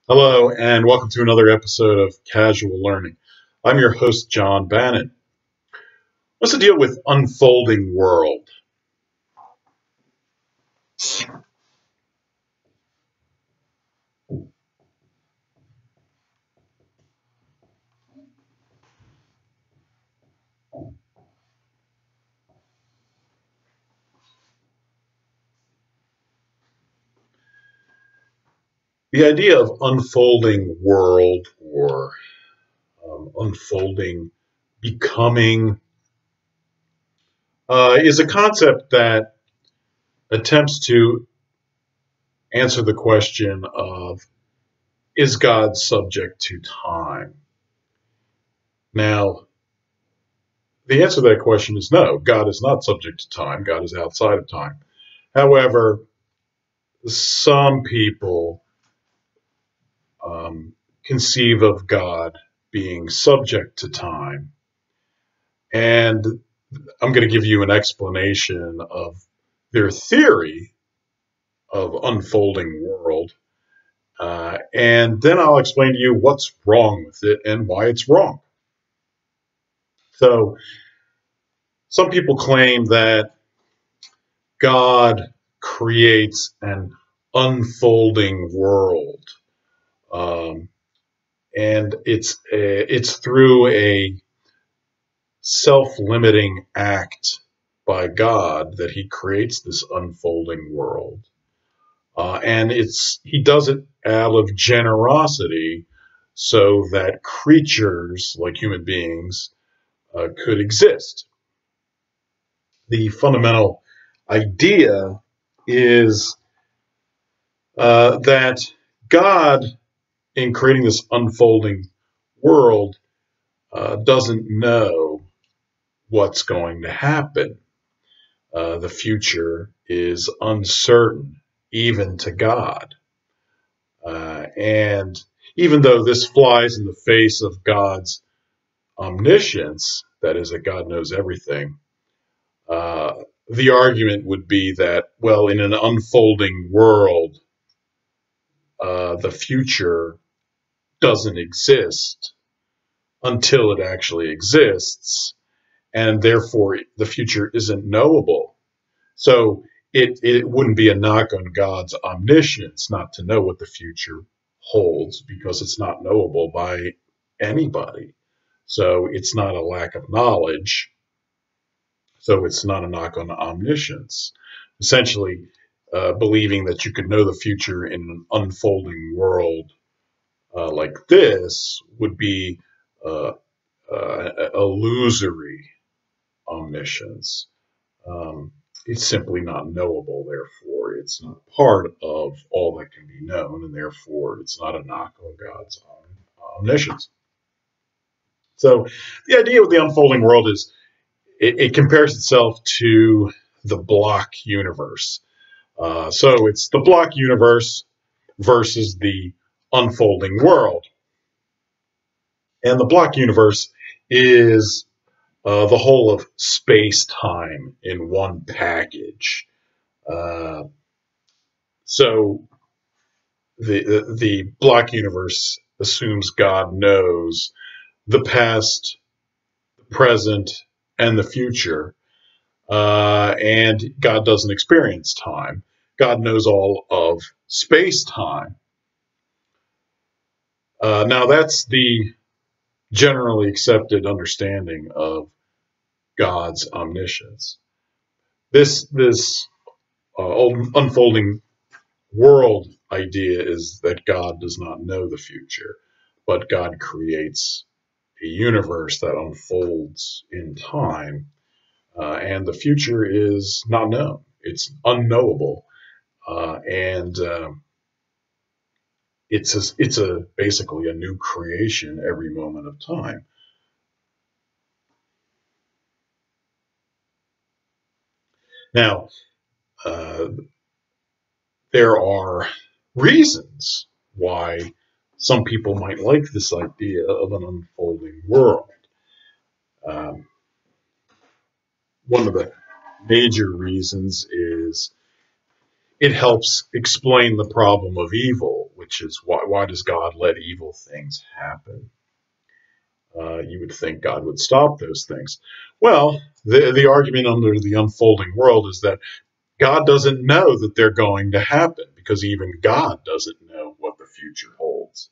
Hello, and welcome to another episode of Casual Learning. I'm your host, John Bannan. What's the deal with unfolding world? The idea of unfolding world or unfolding becoming is a concept that attempts to answer the question of, is God subject to time? Now, the answer to that question is no. God is not subject to time. God is outside of time. However, some people conceive of God being subject to time. And I'm going to give you an explanation of their theory of unfolding world. And then I'll explain to you what's wrong with it and why it's wrong. So, some people claim that God creates an unfolding world. And it's through a self-limiting act by God that he creates this unfolding world. And he does it out of generosity so that creatures like human beings could exist. The fundamental idea is that God, in creating this unfolding world, doesn't know what's going to happen. The future is uncertain, even to God. And even though this flies in the face of God's omniscience, that is, that God knows everything, the argument would be that, well, in an unfolding world, the future doesn't exist until it actually exists, and therefore the future isn't knowable. So it wouldn't be a knock on God's omniscience not to know what the future holds, because it's not knowable by anybody. So it's not a lack of knowledge. So it's not a knock on omniscience. Essentially, believing that you could know the future in an unfolding world like this would be illusory omniscience. It's simply not knowable, therefore it's not part of all that can be known, and therefore it's not a knock on God's omniscience. So the idea of the unfolding world is it compares itself to the block universe. So it's the block universe versus the unfolding world. And the block universe is the whole of space-time in one package. So the block universe assumes God knows the past, the present, and the future, and God doesn't experience time. God knows all of space-time. Now that's the generally accepted understanding of God's omniscience. This unfolding world idea is that God does not know the future, but God creates a universe that unfolds in time, and the future is not known. It's unknowable, and it's basically a new creation every moment of time. Now, uh, there are reasons why some people might like this idea of an unfolding world. Um, One of the major reasons is it helps explain the problem of evil, which is why does God let evil things happen? You would think God would stop those things. Well, the argument under the unfolding world is that God doesn't know that they're going to happen, because even God doesn't know what the future holds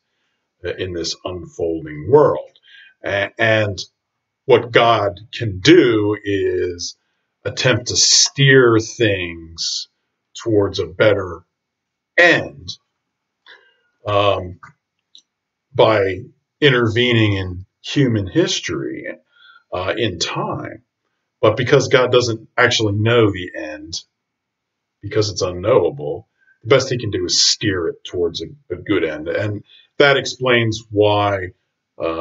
in this unfolding world. And what God can do is attempt to steer things towards a better end um, by intervening in human history in time. But because God doesn't actually know the end, because it's unknowable, the best he can do is steer it towards a good end. And that explains why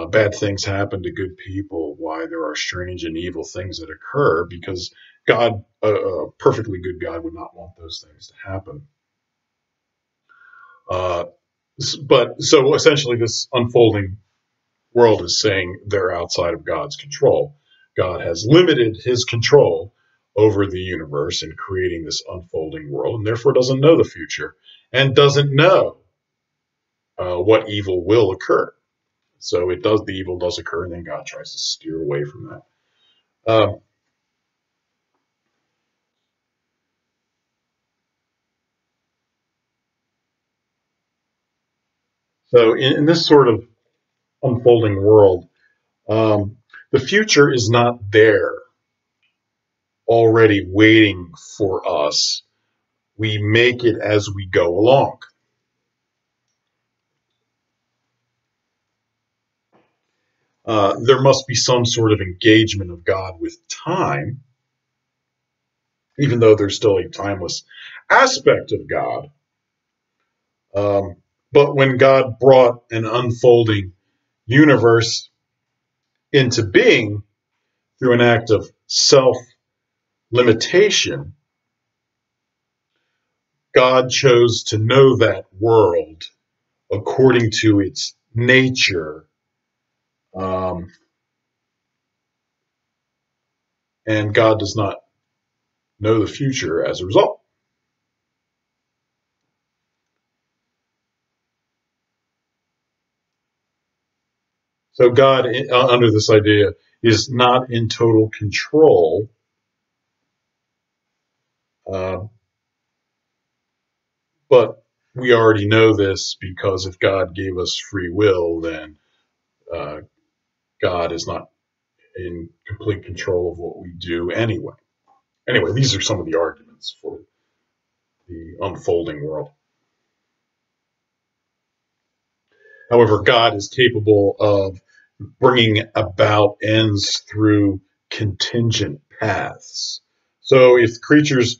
bad things happen to good people, why there are strange and evil things that occur, because God, a perfectly good God, would not want those things to happen. But so essentially, this unfolding world is saying they're outside of God's control. God has limited his control over the universe in creating this unfolding world, and therefore doesn't know the future and doesn't know what evil will occur. So the evil does occur, and then God tries to steer away from that. So in this sort of unfolding world, the future is not there already waiting for us. We make it as we go along. There must be some sort of engagement of God with time, even though there's still a timeless aspect of God. But when God brought an unfolding universe into being through an act of self limitation, God chose to know that world according to its nature, and God does not know the future as a result. So God, under this idea, is not in total control, uh, but we already know this, because if God gave us free will, then uh, God is not in complete control of what we do anyway. Anyway, these are some of the arguments for the unfolding world. However, God is capable of bringing about ends through contingent paths. So if creatures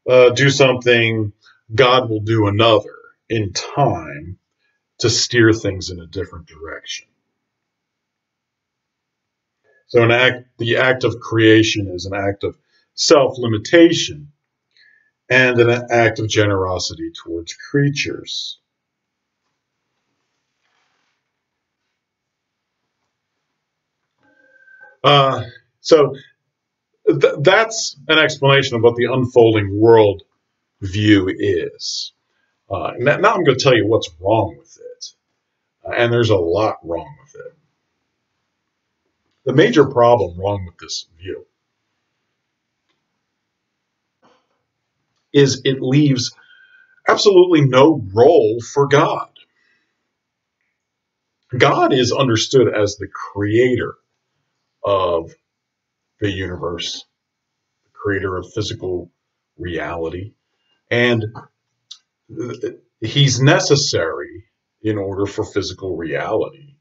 do something, God will do another in time to steer things in a different direction. So the act of creation is an act of self-limitation and an act of generosity towards creatures. Uh, so that's an explanation of what the unfolding world view is. Now I'm going to tell you what's wrong with it. And there's a lot wrong with it. The major problem wrong with this view is it leaves absolutely no role for God. God is understood as the creator of the universe, the creator of physical reality, and he's necessary in order for physical reality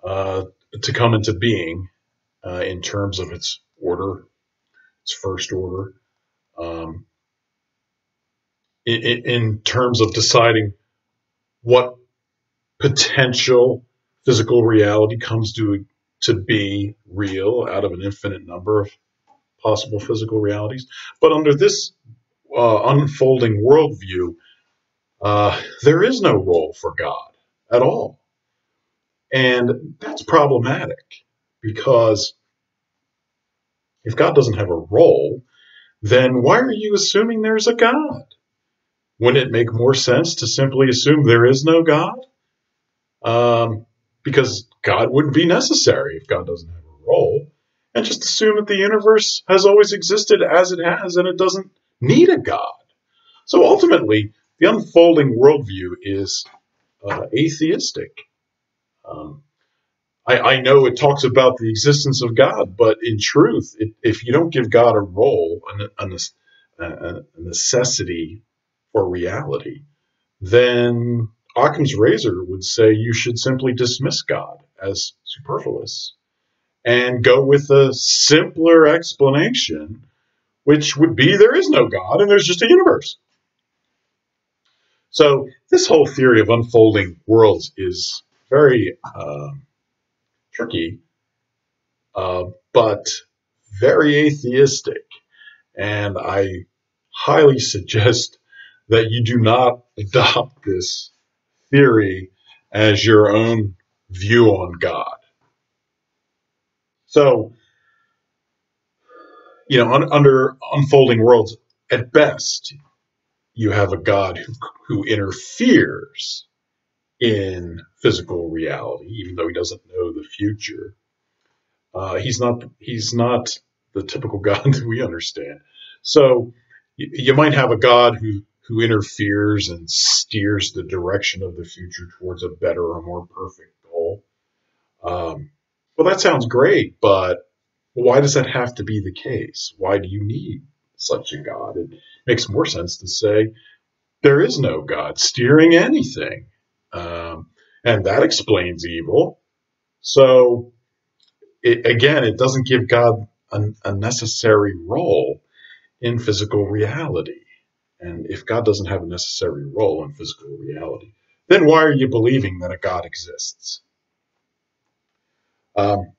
uh, to come into being in terms of its order, its first order, um, in terms of deciding what potential physical reality comes to be real out of an infinite number of possible physical realities. But under this unfolding worldview, there is no role for God at all. And that's problematic, because if God doesn't have a role, then why are you assuming there's a God? Wouldn't it make more sense to simply assume there is no God? Because God wouldn't be necessary if God doesn't have a role, and just assume that the universe has always existed as it has and it doesn't need a God. So ultimately, the unfolding worldview is atheistic. Um, I know it talks about the existence of God, but in truth, if you don't give God a role, a necessity for reality, then Occam's razor would say you should simply dismiss God as superfluous and go with a simpler explanation, which would be there is no God and there's just a universe. So this whole theory of unfolding worlds is very tricky, but very atheistic. And I highly suggest that you do not adopt this theory as your own view on God. So, under unfolding worlds, at best, you have a God who interferes in physical reality, even though he doesn't know the future. He's not the typical God that we understand. So you might have a God who interferes and steers the direction of the future towards a better or more perfect goal. Um, well, that sounds great, but why does that have to be the case? Why do you need such a God? It makes more sense to say there is no God steering anything. And that explains evil. So, it doesn't give God a necessary role in physical reality. And if God doesn't have a necessary role in physical reality, then why are you believing that a God exists? Um,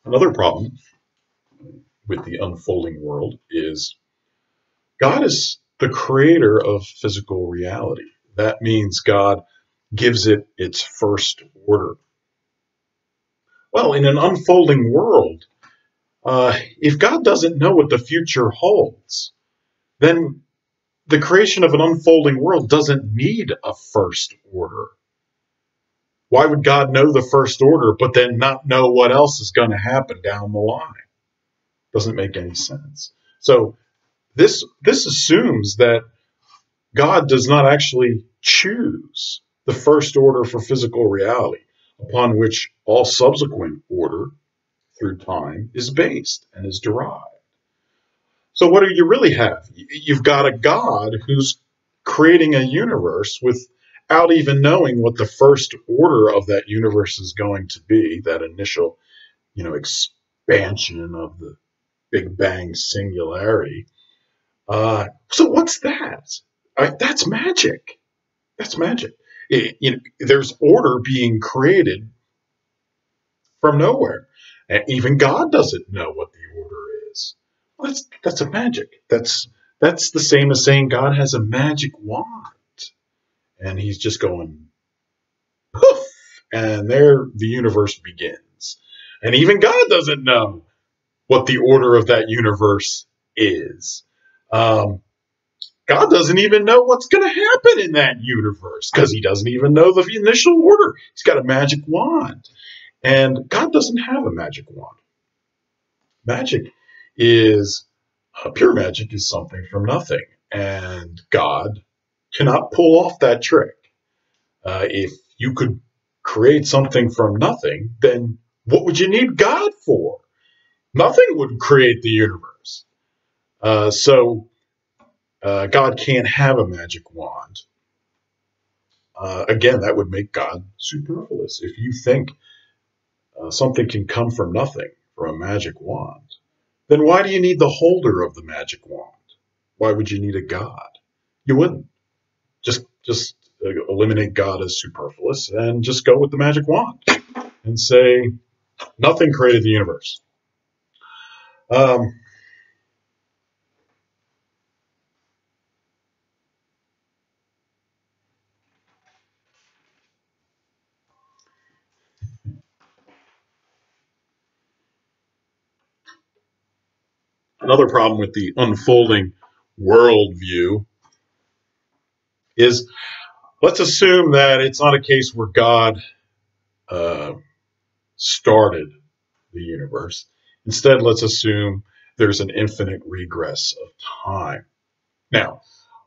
Another problem with the unfolding world is God is the creator of physical reality. That means God gives it its first order. Well, in an unfolding world, if God doesn't know what the future holds, then the creation of an unfolding world doesn't need a first order. Why would God know the first order, but then not know what else is going to happen down the line? Doesn't make any sense. So this assumes that God does not actually choose the first order for physical reality, upon which all subsequent order through time is based and is derived. So what do you really have? You've got a God who's creating a universe without even knowing what the first order of that universe is going to be, that initial, expansion of the Big Bang singularity. So what's that? That's magic. That's magic. There's order being created from nowhere. And even God doesn't know what the order is. Well, that's a magic. That's the same as saying God has a magic wand and he's just going poof, and there the universe begins. And even God doesn't know what the order of that universe is. Um, God doesn't even know what's going to happen in that universe because he doesn't even know the initial order. He's got a magic wand. And God doesn't have a magic wand. Magic is Pure magic is something from nothing, and God cannot pull off that trick. If you could create something from nothing, then what would you need God for? Nothing would create the universe. So God can't have a magic wand. Again, that would make God superfluous. If you think something can come from nothing, from a magic wand, then why do you need the holder of the magic wand? Why would you need a God? You wouldn't. Just eliminate God as superfluous and just go with the magic wand and say nothing created the universe. Um, Another problem with the unfolding worldview is, let's assume that it's not a case where God started the universe. Instead, let's assume there's an infinite regress of time. Now,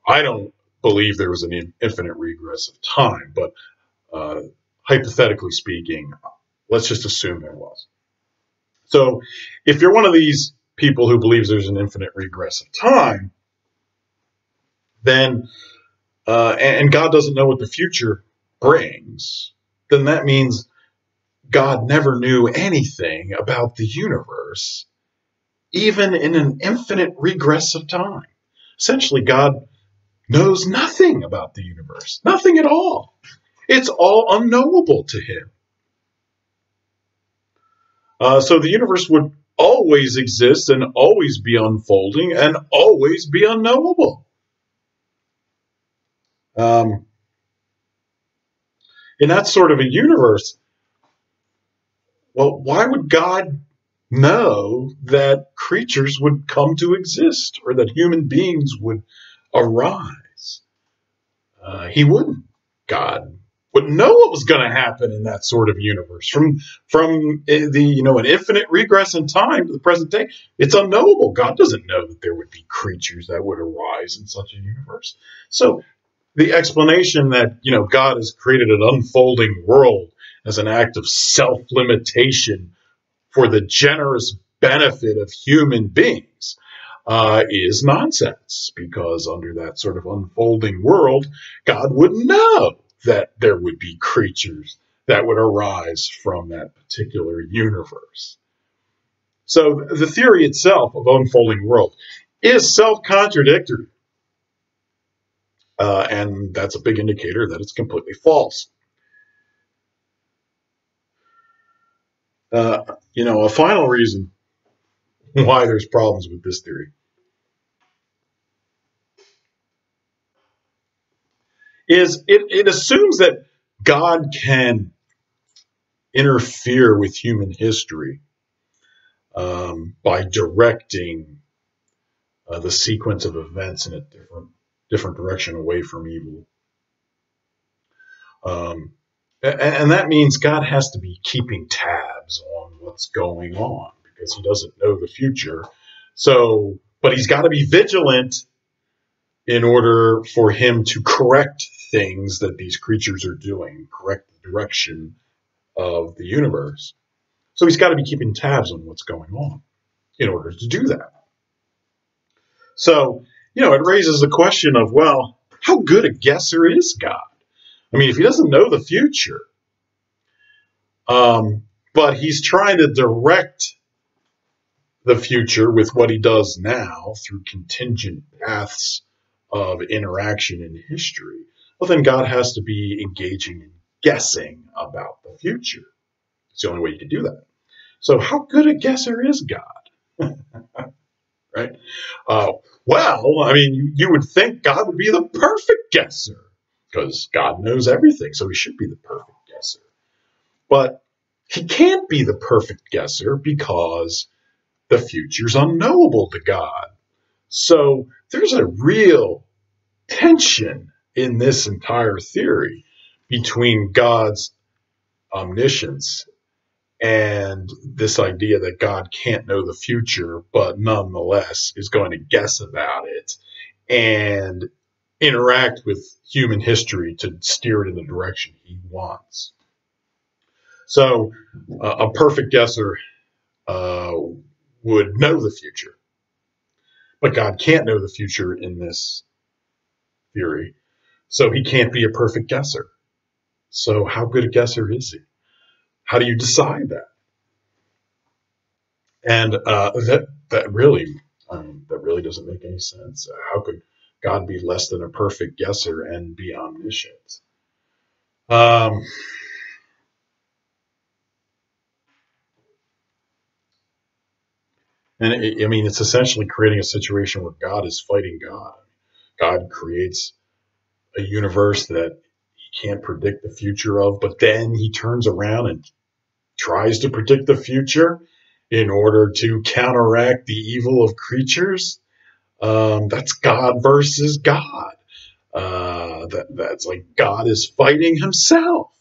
I don't believe there was an infinite regress of time, but hypothetically speaking, let's just assume there was. So if you're one of these people who believes there's an infinite regress of time, then and God doesn't know what the future brings, then that means God never knew anything about the universe, even in an infinite regress of time. Essentially, God knows nothing about the universe, nothing at all. It's all unknowable to him. So the universe would always exist and always be unfolding and always be unknowable. In that sort of a universe, well, why would God know that creatures would come to exist or that human beings would arise? He wouldn't. God wouldn't know what was going to happen in that sort of universe. From an infinite regress in time to the present day, it's unknowable. God doesn't know that there would be creatures that would arise in such a universe. So the explanation that God has created an unfolding world as an act of self-limitation for the generous benefit of human beings is nonsense, because under that sort of unfolding world, God would know that there would be creatures that would arise from that particular universe. So the theory itself of unfolding world is self-contradictory. And that's a big indicator that it's completely false. A final reason why there's problems with this theory is it assumes that God can interfere with human history by directing the sequence of events in a different direction away from evil. And that means God has to be keeping tabs on what's going on because he doesn't know the future. But he's got to be vigilant in order for him to correct things that these creatures are doing, correct the direction of the universe. So he's got to be keeping tabs on what's going on in order to do that. So, it raises the question of, well, how good a guesser is God? I mean, if he doesn't know the future, but he's trying to direct the future with what he does now through contingent paths of interaction in history, well, then God has to be engaging in guessing about the future. It's the only way you can do that. So how good a guesser is God? Right? Well, I mean, you would think God would be the perfect guesser because God knows everything, so he should be the perfect guesser. But he can't be the perfect guesser because the future's unknowable to God. So there's a real tension in this entire theory between God's omniscience and this idea that God can't know the future, but nonetheless is going to guess about it and interact with human history to steer it in the direction he wants. So a perfect guesser would know the future, but God can't know the future in this theory. So he can't be a perfect guesser. So how good a guesser is he? How do you decide that? And that really doesn't make any sense. How could God be less than a perfect guesser and be omniscient? It's essentially creating a situation where God is fighting God. God creates a universe that he can't predict the future of, but then he turns around and tries to predict the future, in order to counteract the evil of creatures. That's God versus God. That's like God is fighting himself.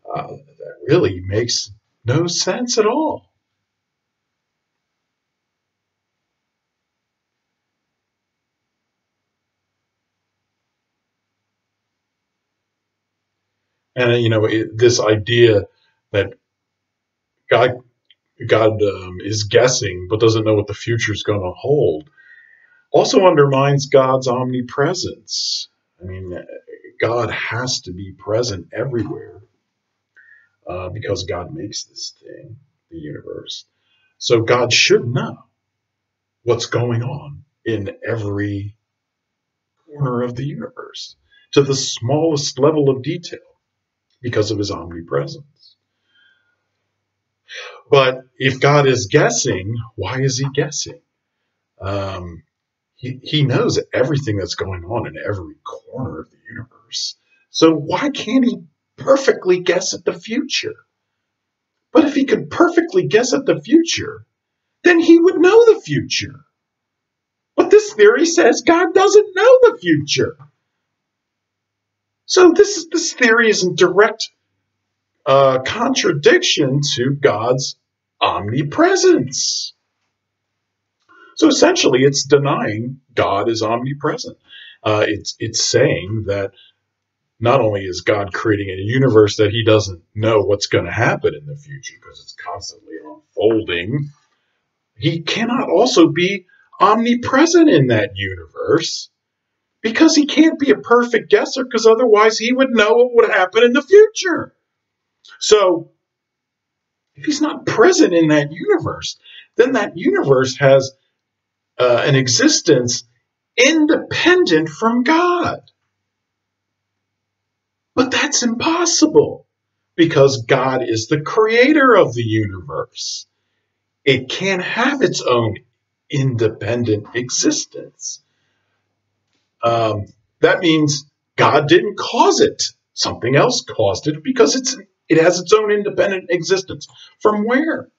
That really makes no sense at all. And this idea that God God is guessing but doesn't know what the future is going to hold also undermines God's omnipresence. I mean, God has to be present everywhere because God makes this thing, the universe. So God should know what's going on in every corner of the universe to the smallest level of detail because of his omnipresence. But if God is guessing, why is he guessing? Um, he knows everything that's going on in every corner of the universe. So why can't he perfectly guess at the future? But if he could perfectly guess at the future, then he would know the future. But this theory says God doesn't know the future. So this theory is in direct contradiction to God's omnipresence. So essentially, it's denying God is omnipresent. It's saying that not only is God creating a universe that he doesn't know what's going to happen in the future because it's constantly unfolding, he cannot also be omnipresent in that universe because he can't be a perfect guesser because otherwise he would know what would happen in the future. So if he's not present in that universe, then that universe has an existence independent from God. But that's impossible because God is the creator of the universe. It can't have its own independent existence. That means God didn't cause it. Something else caused it because it has its own independent existence. From where?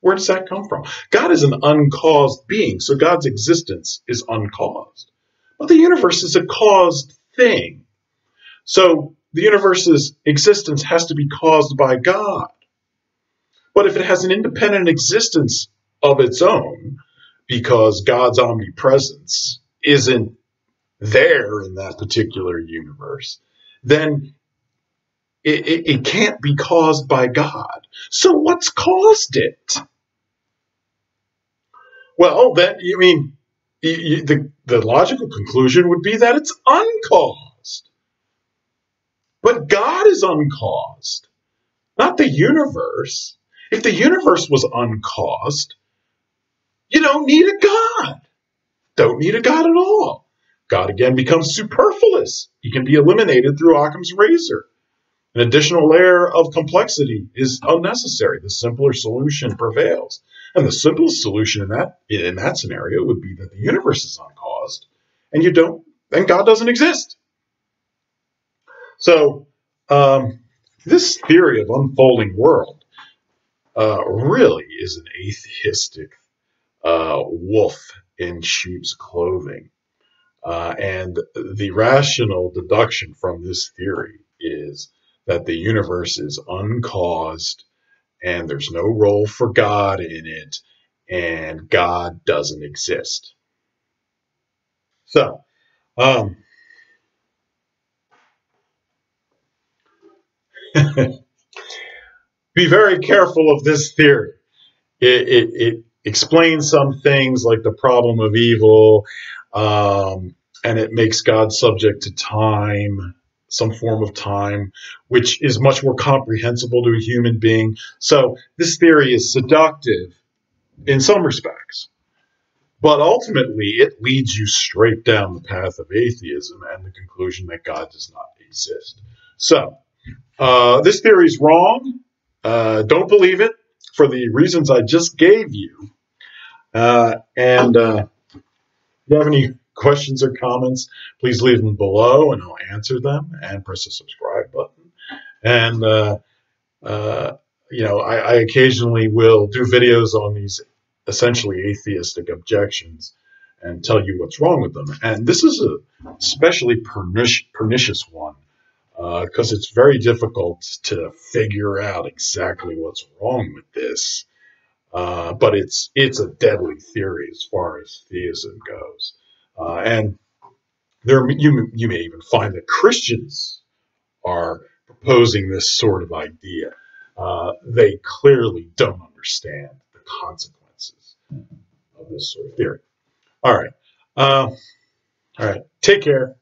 Where does that come from? God is an uncaused being, so God's existence is uncaused. But the universe is a caused thing. So the universe's existence has to be caused by God. But if it has an independent existence of its own, because God's omnipresence isn't there in that particular universe, then it can't be caused by God. So what's caused it? Well, then, the logical conclusion would be that it's uncaused. But God is uncaused, not the universe. If the universe was uncaused, you don't need a God. Don't need a God at all. God again becomes superfluous. He can be eliminated through Occam's razor. An additional layer of complexity is unnecessary. The simpler solution prevails. And the simplest solution in that scenario would be that the universe is uncaused and God doesn't exist. So this theory of unfolding world really is an atheistic wolf in sheep's clothing. And the rational deduction from this theory is that the universe is uncaused and there's no role for God in it, and God doesn't exist. So, be very careful of this theory. It explains some things like the problem of evil, and it makes God subject to time, some form of time, which is much more comprehensible to a human being. So this theory is seductive in some respects, but ultimately it leads you straight down the path of atheism and the conclusion that God does not exist. So this theory is wrong. Don't believe it for the reasons I just gave you. And if you have any questions or comments, please leave them below and I'll answer them, and press the subscribe button. And I occasionally will do videos on these essentially atheistic objections and tell you what's wrong with them. And this is a especially pernicious one because it's very difficult to figure out exactly what's wrong with this. But it's a deadly theory as far as theism goes. And you may even find that Christians are proposing this sort of idea. They clearly don't understand the consequences of this sort of theory. All right. All right. Take care.